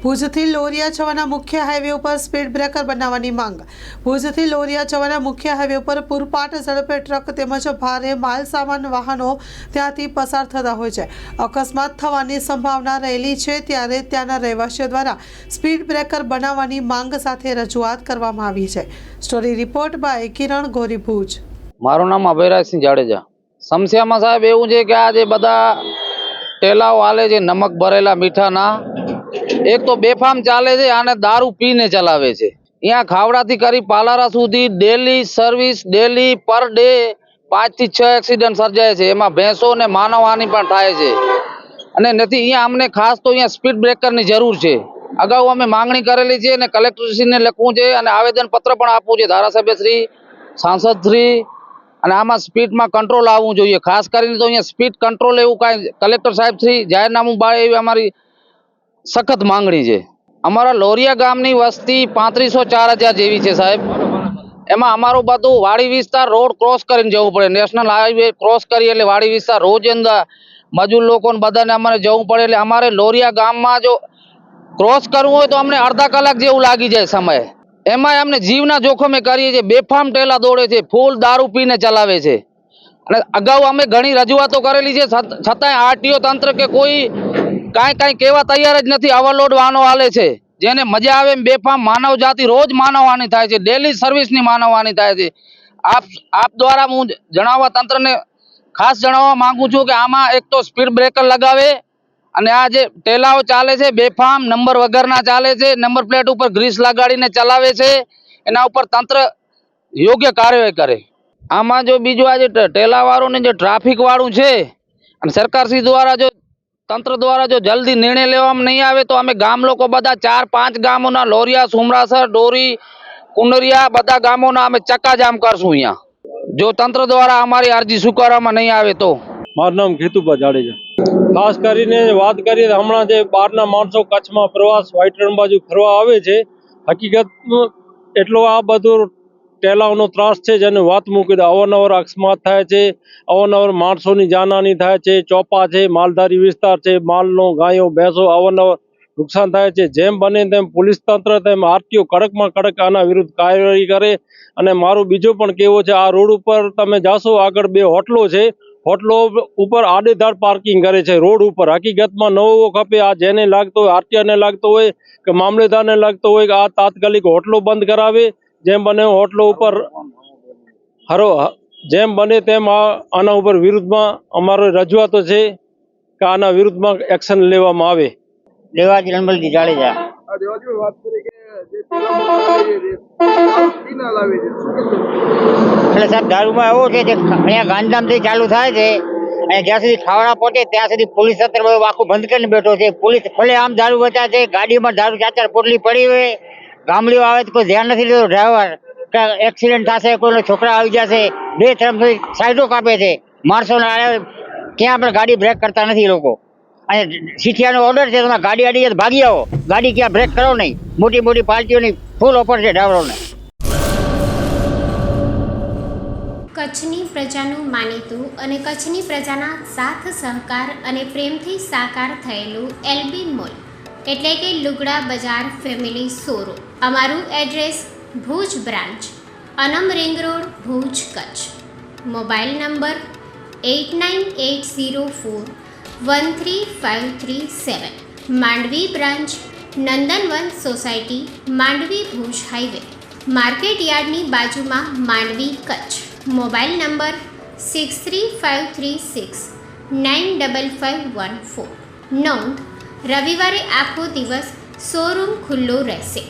ભુજથી લોરિયા છવાના મુખ્ય હાઈવે ઉપર સ્પીડ બ્રેકર બનાવવાની માંગ। ભુજથી લોરિયા છવાના મુખ્ય હાઈવે ઉપર પૂરપાટ ઝડપે ટ્રક તેમજ ભારે માલ સામાન વાહનો ત્યાંથી પસાર થતા હોય છે। અકસ્માત થવાની સંભાવના રહેલી છે, ત્યારે ત્યાંના રહેવાસીઓ દ્વારા સ્પીડ બ્રેકર બનાવવાની માંગ સાથે રજૂઆત કરવામાં આવી છે। સ્ટોરી રિપોર્ટ બાય કિરણ ગોરી, ભુજ। મારું નામ અભયરાજસિંહ જાડેજા। સમસ્યામાં સાહેબ એવું છે કે આ જે બધા ટેલાઓ આલે છે નમક ભરેલા મીઠાના, એક તો બેફામ ચાલે છે અને દારૂ પીને ચલાવે છે। અહીંયા ખાવડાથી કરી પાલારા સુધી daily service, daily per day 5 થી 6 એક્સિડન્ટ સર્જાય છે। એમાં ભેંસો ને માનવહાનિ પણ થાય છે અને નથી અહીંયા અમને ખાસ તો અહીંયા સ્પીડ બ્રેકરની જરૂર છે। અગાઉ અમે માંગણી કરેલી છે અને કલેક્ટરશ્રીને લખવું છે અને આવેદનપત્ર પણ આપવું છે, ધારાસભ્યશ્રી, સાંસદશ્રી, અને આમાં સ્પીડમાં કંટ્રોલ આવવું જોઈએ। ખાસ કરીને તો અહીંયા સ્પીડ કંટ્રોલ એવું કાંઈ કલેક્ટર સાહેબશ્રી જાહેરનામું બાળે એવી અમારી સખત માંગણી છે। અમારા લોરિયા ગામની વસ્તી 3504 જેવી છે સાહેબ। એમાં અમારું બધું વાડી વિસ્તાર રોડ ક્રોસ કરીને જવું પડે, નેશનલ હાઈવે ક્રોસ કરી એટલે વાડી વિસ્તાર રોજિંદા મજૂર લોકોને બધાને અમારે જવું પડે। એટલે અમારે લોરિયા ગામમાં જો ક્રોસ કરવું હોય તો અમને અડધા કલાક જેવું લાગી જાય સમય। એમાં અમને જીવના જોખમે કરીએ છીએ। બેફામ ટેલા દોડે છે, ફૂલ દારૂ પીને ચલાવે છે અને અગાઉ અમે ઘણી રજૂઆતો કરેલી છે, છતાંય આરટીઓ તંત્ર કે કોઈ કાંઈ કહેવા તૈયાર જ નથી। ઓવરલોડ વાહનો હાલે છે, જેને મજા આવે એમ બેફામ માનવ જાતિ રોજ માનવહાનિ થાય છે, ડેલી સર્વિસની માનવહાનિ થાય છે। આપ દ્વારા હું તંત્રને ખાસ જણાવવા માંગુ છું કે આમાં એક તો સ્પીડ બ્રેકર લગાવે અને આ જે ટેલાઓ ચાલે છે બેફામ નંબર વગરના ચાલે છે, નંબર પ્લેટ ઉપર ગ્રીસ લગાડીને ચલાવે છે, એના ઉપર તંત્ર યોગ્ય કાર્યવાહી કરે। આમાં જો બીજું આ જે ટેલાવાળું ને જે ટ્રાફિક વાળું છે અને સરકારશ્રી દ્વારા જો તંત્ર દ્વારા જો જલ્દી નિર્ણય લેવામાં નહીં આવે તો અમે ગામ લોકો બધા 4-5 ગામોના લોરિયા, સુમરાસર, ડોરી, કુંડરિયા બધા ગામોના અમે ચક્કાજામ કરશું અહીંયા, જો તંત્ર દ્વારા અમારી અરજી સ્વીકારવામાં નહીં આવે તો। મારું નામ ખેતુભા જાડેજા। ખાસ કરીને વાત કરીએ તો હમણાં જે બહારના માણસો કચ્છમાં પ્રવાસ વ્હાઇટ રણ બાજુ ફરવા આવે છે, હકીકત એટલો આ બધો ટેલાઓનો ત્રાસ છે જેને વાત મૂકી દે। અવારનવાર અકસ્માત થાય છે, અવારનવાર માણસોની જાનહાનિ થાય છે, ચોપા છે, માલધારી વિસ્તાર છે, માલનો ગાયો ભેંસો અવારનવાર નુકસાન થાય છે। જેમ બને તેમ પોલીસ તંત્ર તેમ આરટીઓ કડકમાં કડક આના વિરુદ્ધ કાર્યવાહી કરે। અને મારું બીજું પણ કહેવું છે, આ રોડ ઉપર તમે જાશો આગળ 2 હોટલો છે, હોટલો ઉપર આડેધાડ પાર્કિંગ કરે છે રોડ ઉપર। હકીકતમાં નવો ખપે, આ જેને લાગતો હોય, આરટીઓને લાગતો હોય કે મામલેદારને લાગતો હોય કે આ તાત્કાલિક હોટલો બંધ કરાવે। જેમ બને હોટલો ઉપર જેમ બને તેમ આના ઉપર વિરુદ્ધમાં અમારો રજૂઆતો છે કે આના વિરુદ્ધમાં એક્શન લેવામાં આવે। દેવાજી રણબલજી જાડેજા। એટલે સાહેબ દારૂમાં એવું છે કે અહીંયા ગાંધીધામથી ચાલુ થાય છે અને જ્યાં સુધી ખાવડા પહોંચે ત્યાં સુધી પોલીસ તંત્ર આખું બંધ કરીને બેઠો છે। પોલીસ ખુલ્લે આમ દારૂ વેચે છે, ગાડીમાં દારૂ 4-4 પોટલી પડી હોય, ગામડીઓ આવે તો કોઈ ધ્યાન નથી લેતો, ડ્રાઈવર કે એક્સિડન્ટ થશે, કોઈનો છોકરા આવી જશે, 2 તરફથી સાઈડો કાપે છે માણસોને। ક્યાં આપણે ગાડી બ્રેક કરતા નથી લોકો। અને સીઠિયાનો ઓર્ડર છે, તમે ગાડી આડી જાય ભાગી આવો, ગાડી ક્યાં બ્રેક કરો નહીં। મોટી મોટી પાર્ટીઓની ફૂલ ઓફર છે ડ્રાઈવરોને। કચ્છની પ્રજાનું માનીતું અને કચ્છની પ્રજાના સાથ સહકાર અને પ્રેમથી સાકાર થયેલું એલબી મોલ એટલે કે લુગડા બજાર ફેમિલી શોરૂમ। અમારું address Bhuj branch, Anam ring road, Bhuj, Kutch. Mobile number 8980413537। Mandvi branch, Nandanvan society, Mandvi, Bhuj highway, market યાર્ડની બાજુમાં, માંડવી, કચ્છ। Mobile number 6353695514। નોંધ: રવિવારે આખો દિવસ શોરૂમ ખુલ્લો રહેશે।